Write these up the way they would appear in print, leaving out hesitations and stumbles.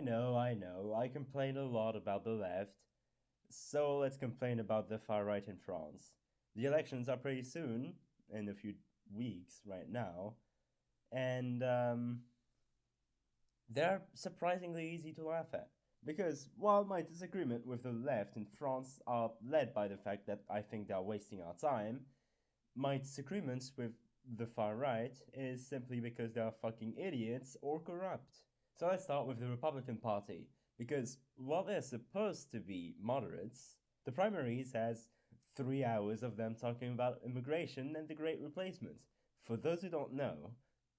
I know. I complain a lot about the left. So let's complain about the far right in France. The elections are pretty soon, in a few weeks right now, and they're surprisingly easy to laugh at. Because while my disagreement with the left in France are led by the fact that I think they are wasting our time, my disagreements with the far right is simply because they are fucking idiots or corrupt. So let's start with the Republican Party, because while they're supposed to be moderates, the primaries has 3 hours of them talking about immigration and the Great Replacement. For those who don't know,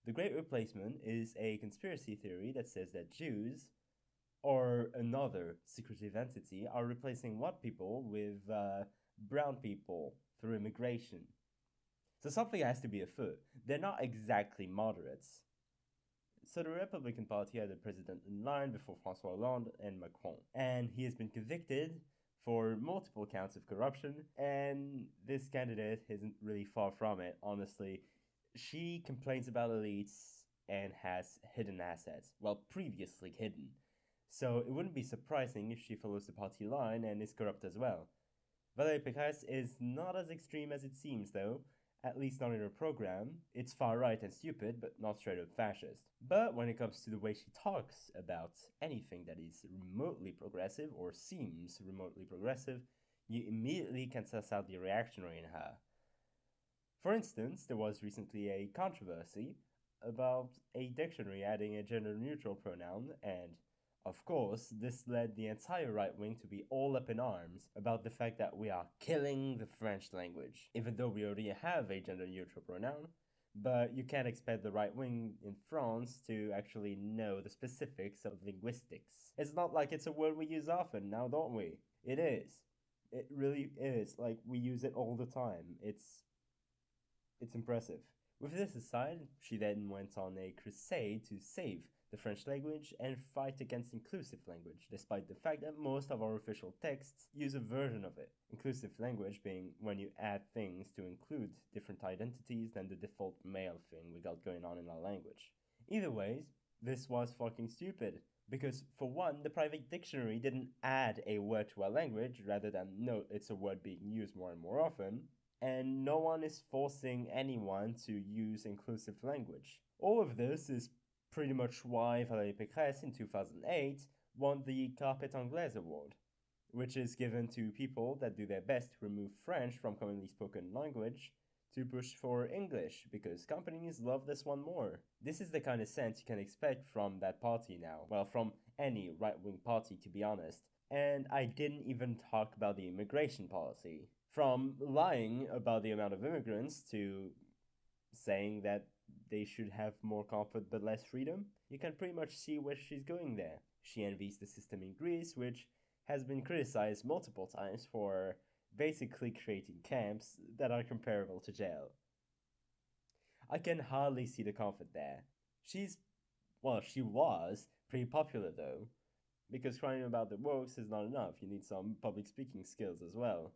the Great Replacement is a conspiracy theory that says that Jews or another secretive entity are replacing white people with brown people through immigration. So something has to be afoot. They're not exactly moderates. So the Republican Party had a president in line before Francois Hollande and Macron, and he has been convicted for multiple counts of corruption, and this candidate isn't really far from it, honestly. She complains about elites and has hidden assets, well, previously hidden. So it wouldn't be surprising if she follows the party line and is corrupt as well. Valérie Pécresse is not as extreme as it seems, though, at least not in her program. It's far right and stupid, but not straight up fascist. But when it comes to the way she talks about anything that is remotely progressive or seems remotely progressive, you immediately can suss out the reactionary in her. For instance, there was recently a controversy about a dictionary adding a gender neutral pronoun, and of course, this led the entire right wing to be all up in arms about the fact that we are killing the French language, even though we already have a gender neutral pronoun. But you can't expect the right wing in France to actually know the specifics of linguistics. It's not like it's a word we use often now, don't we? It is. It really is. Like, we use it all the time. It's impressive. With this aside, she then went on a crusade to save the French language and fight against inclusive language, despite the fact that most of our official texts use a version of it. Inclusive language being when you add things to include different identities than the default male thing we got going on in our language. Either ways, this was fucking stupid. Because, for one, the private dictionary didn't add a word to our language rather than note it's a word being used more and more often, and no one is forcing anyone to use inclusive language. All of this is pretty much why Valérie Pécresse in 2008 won the Carpet Anglaise Award, which is given to people that do their best to remove French from commonly spoken language to push for English, because companies love this one more. This is the kind of sense you can expect from that party now. Well, from any right-wing party, to be honest. And I didn't even talk about the immigration policy. From lying about the amount of immigrants to saying that they should have more comfort but less freedom, you can pretty much see where she's going there. She envies the system in Greece, which has been criticized multiple times for basically creating camps that are comparable to jail. I can hardly see the comfort there. She was pretty popular though, because crying about the wokes is not enough, you need some public speaking skills as well.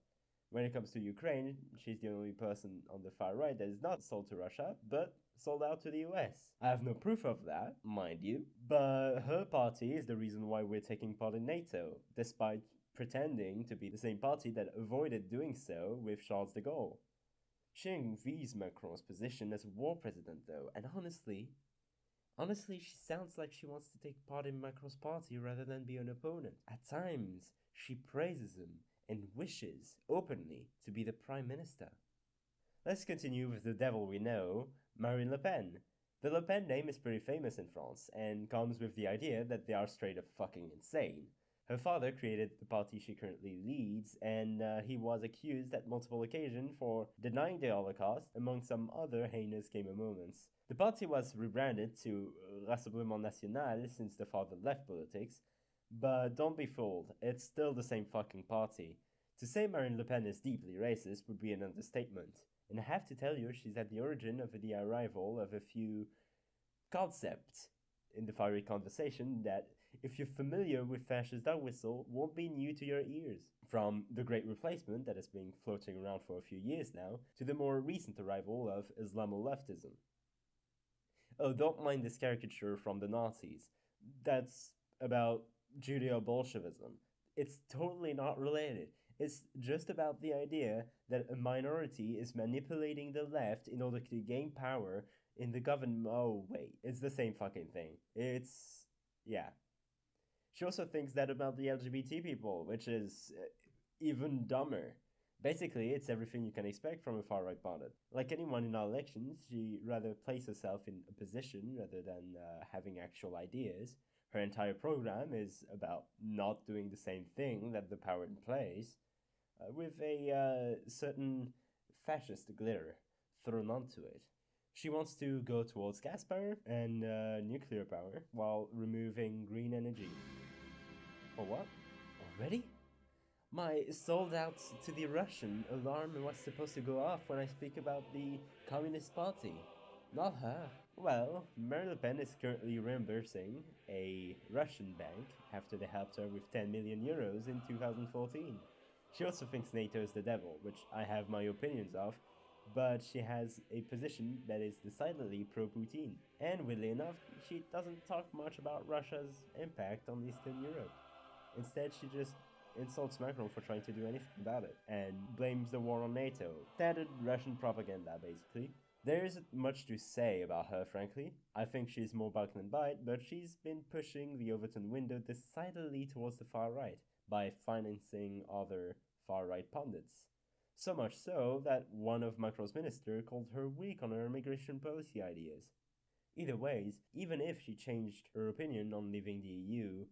When it comes to Ukraine, she's the only person on the far right that is not sold to Russia, but sold out to the US. I have no proof of that, mind you, but her party is the reason why we're taking part in NATO, despite pretending to be the same party that avoided doing so with Charles de Gaulle. She envies Macron's position as war president, though, and honestly, she sounds like she wants to take part in Macron's party rather than be an opponent. At times, she praises him and wishes, openly, to be the Prime Minister. Let's continue with the devil we know, Marine Le Pen. The Le Pen name is pretty famous in France, and comes with the idea that they are straight up fucking insane. Her father created the party she currently leads, and he was accused at multiple occasions for denying the Holocaust, among some other heinous gamer moments. The party was rebranded to Rassemblement National since the father left politics, but don't be fooled, it's still the same fucking party. To say Marine Le Pen is deeply racist would be an understatement. And I have to tell you, she's at the origin of the arrival of a few concepts in the fiery conversation that, if you're familiar with fascist dog whistle, won't be new to your ears. From the Great Replacement that has been floating around for a few years now, to the more recent arrival of Islamo-leftism. Oh, don't mind this caricature from the Nazis. That's about Judeo Bolshevism. It's totally not related. It's just about the idea that a minority is manipulating the left in order to gain power in the government. Oh, wait, it's the same fucking thing. It's. Yeah. She also thinks that about the LGBT people, which is even dumber. Basically, it's everything you can expect from a far right pundit. Like anyone in our elections, she rather places herself in a position rather than having actual ideas. Her entire program is about not doing the same thing that the power in place, with a certain fascist glitter thrown onto it. She wants to go towards gas power and nuclear power while removing green energy. Or what? Already? My sold out to the Russian alarm was supposed to go off when I speak about the Communist Party. Not her. Well, Marine Le Pen is currently reimbursing a Russian bank after they helped her with 10 million euros in 2014. She also thinks NATO is the devil, which I have my opinions of, but she has a position that is decidedly pro Putin. And weirdly enough, she doesn't talk much about Russia's impact on Eastern Europe. Instead, she just insults Macron for trying to do anything about it and blames the war on NATO. Standard Russian propaganda, basically. There isn't much to say about her, frankly. I think she's more bug than bite, but she's been pushing the Overton window decidedly towards the far right by financing other far right pundits. So much so that one of Macron's ministers called her weak on her immigration policy ideas. Either ways, even if she changed her opinion on leaving the EU,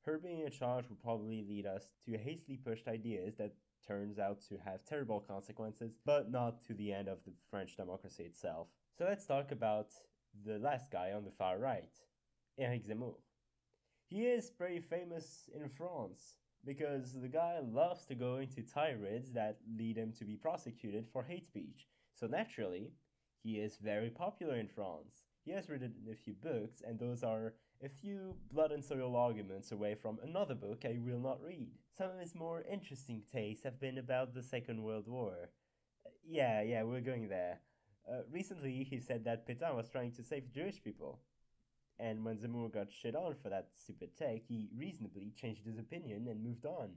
her being in charge would probably lead us to hastily pushed ideas that turns out to have terrible consequences, but not to the end of the French democracy itself. So let's talk about the last guy on the far right, Eric Zemmour. He is pretty famous in France because the guy loves to go into tirades that lead him to be prosecuted for hate speech. So naturally, he is very popular in France. He has written a few books, and those are a few blood and soil arguments away from another book I will not read. Some of his more interesting takes have been about the Second World War. Yeah, we're going there. Recently, he said that Pétain was trying to save Jewish people. And when Zemmour got shit on for that stupid take, he reasonably changed his opinion and moved on.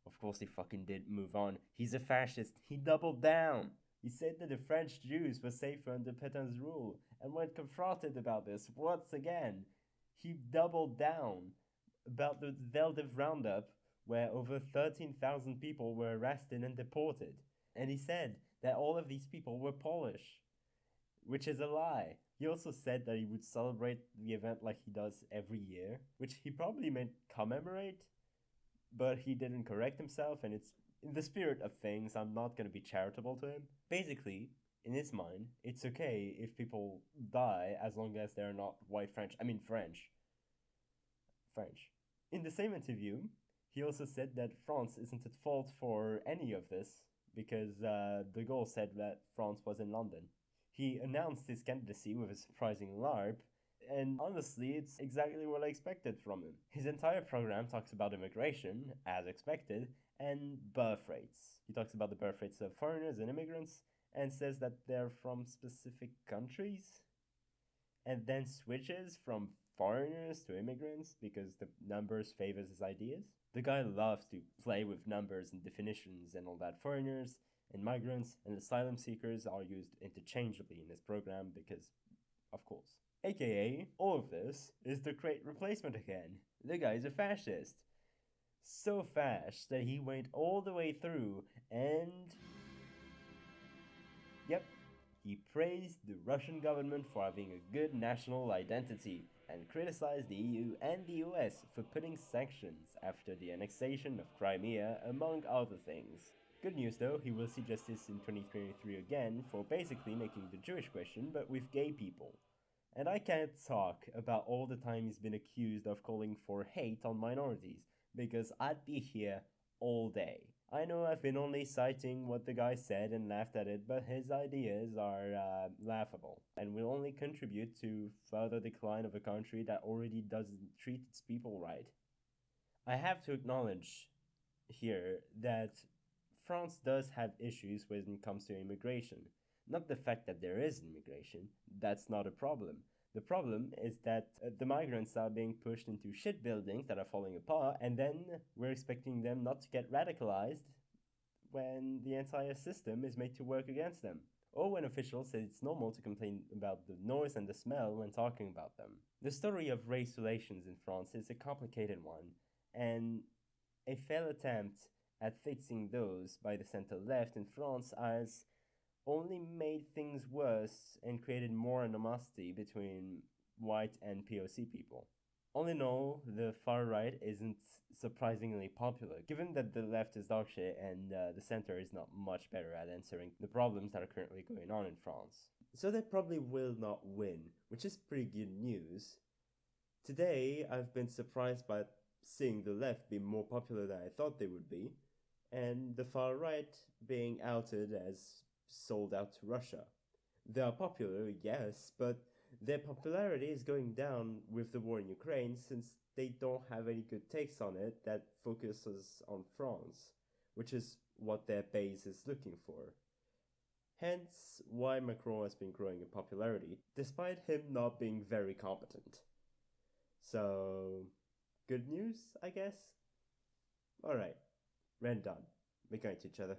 Of course, he fucking did move on. He's a fascist. He doubled down. He said that the French Jews were safer under Pétain's rule, and when confronted about this once again, he doubled down about the Veldiv roundup, where over 13,000 people were arrested and deported. And he said that all of these people were Polish, which is a lie. He also said that he would celebrate the event like he does every year, which he probably meant commemorate, but he didn't correct himself, and it's in the spirit of things, I'm not going to be charitable to him. Basically, in his mind, it's okay if people die as long as they're not white French. I mean French. French. In the same interview, he also said that France isn't at fault for any of this because de Gaulle said that France was in London. He announced his candidacy with a surprising LARP, and honestly, it's exactly what I expected from him. His entire program talks about immigration, as expected, and birth rates. He talks about the birth rates of foreigners and immigrants, and says that they're from specific countries, and then switches from foreigners to immigrants because the numbers favors his ideas. The guy loves to play with numbers and definitions and all that. Foreigners and migrants and asylum seekers are used interchangeably in this program because, of course. AKA, all of this is the great replacement again. The guy's a fascist. So fast that he went all the way through and... Yep, he praised the Russian government for having a good national identity and criticized the EU and the US for putting sanctions after the annexation of Crimea, among other things. Good news though, he will see justice in 2023 again for basically making the Jewish question, but with gay people. And I can't talk about all the time he's been accused of calling for hate on minorities, because I'd be here all day. I know I've been only citing what the guy said and laughed at it, but his ideas are laughable and will only contribute to further decline of a country that already doesn't treat its people right. I have to acknowledge here that France does have issues when it comes to immigration. Not the fact that there is immigration, that's not a problem. The problem is that the migrants are being pushed into shit buildings that are falling apart, and then we're expecting them not to get radicalized when the entire system is made to work against them, or when officials say it's normal to complain about the noise and the smell when talking about them. The story of race relations in France is a complicated one, and a failed attempt at fixing those by the center left in France has only made things worse and created more animosity between white and POC people. All in all, the far right isn't surprisingly popular, given that the left is dog shit and the center is not much better at answering the problems that are currently going on in France. So they probably will not win, which is pretty good news. Today, I've been surprised by seeing the left be more popular than I thought they would be, and the far right being outed as sold out to Russia. They are popular, yes, but their popularity is going down with the war in Ukraine since they don't have any good takes on it that focuses on France, which is what their base is looking for. Hence, why Macron has been growing in popularity, despite him not being very competent. So, good news, I guess? Alright, we're done. We're going to each other.